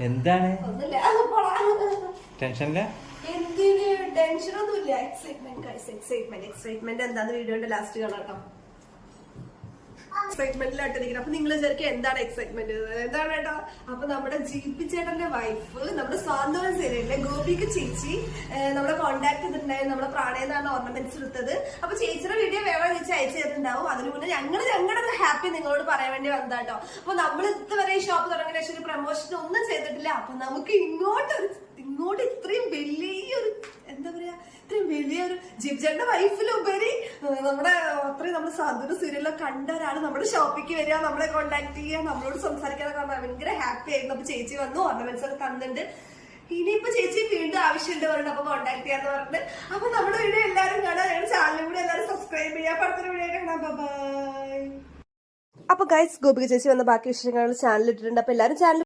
എന്താണ് ടെൻഷനില്ല? എന്തിന് ടെൻഷനൊന്നുമില്ല. എക്സൈറ്റ്മെന്റ് എന്താന്ന് വീഡിയോന്റെ ലാസ്റ്റ് കാണാം കേട്ടോ. എക്സൈറ്റ്മെന്റിലായിട്ടിരിക്കണം. അപ്പൊ നിങ്ങൾ വിചാരിക്കും എന്താണ് എക്സൈറ്റ്മെന്റ്, എന്താണ് കേട്ടോ. അപ്പൊ നമ്മുടെ ജീപ്പി ചേട്ടന്റെ വൈഫ് നമ്മുടെ സ്വാതന്ത്ര്യം സീരിയലിലെ ഗോപിക്ക് ചേച്ചി നമ്മളെ കോണ്ടാക്ട് ചെയ്തിട്ടുണ്ടായിരുന്നു. നമ്മുടെ പ്രാണയെന്നാണ് ഓർണമെന്റ്സ് എടുത്തത്. അപ്പൊ ചേച്ചിയുടെ വീഡിയോ വേറെ ചേച്ചി അയച്ചു തരുന്നുണ്ടാവും. അതിനു മുന്നേ ഞങ്ങളുടെ ഒരു ഹാപ്പി നിങ്ങളോട് പറയാൻ വേണ്ടി വന്നതാട്ടോ. അപ്പൊ നമ്മൾ ഇതുവരെ ഈ ഷോപ്പ് തുടങ്ങിയ ശേഷം ഒരു പ്രമോഷൻ ഒന്നും ചെയ്തിട്ടില്ല. അപ്പൊ നമുക്ക് ഇങ്ങോട്ട് ഇത്രയും വലിയൊരു എന്താ പറയാ, ഇത്രയും വലിയൊരു ജിബ്ജന്റെ വൈഫിലുപരി നമ്മുടെ അത്രയും നമ്മുടെ സാധുര സീരിയലൊക്കെ കണ്ട ഒരാൾ നമ്മുടെ ഷോപ്പിക്ക് വരിക, നമ്മളെ കോണ്ടാക്ട് ചെയ്യുക, നമ്മളോട് സംസാരിക്കാനൊക്കെ ഭയങ്കര ഹാപ്പി ആയിരുന്നു. അപ്പൊ ചേച്ചി വന്നു, ഓർണമെന്റ്സ് ഒക്കെ തന്നിട്ടുണ്ട്. ഇനിയിപ്പോ ചേച്ചി വീണ്ടും ആവശ്യമുണ്ട് പറഞ്ഞിട്ട് അപ്പൊ കോണ്ടാക്ട് ചെയ്യാന്ന് പറഞ്ഞിട്ട്. അപ്പൊ നമ്മുടെ വീഡിയോ എല്ലാവരും കാണാൻ, ഞങ്ങളുടെ ചാനലും കൂടെ എല്ലാവരും സബ്സ്ക്രൈബ് ചെയ്യാം. അപ്പൊ അടുത്തൊരു വീഡിയോ കാണാം. ബൈ. അപ്പൊ ഗൈസ്, ഗോപിക ചേച്ചി വന്ന ബാക്കി വിഷയങ്ങൾ ചാനൽ ഇട്ടിട്ടുണ്ട്. അപ്പൊ എല്ലാവരും ചാനൽ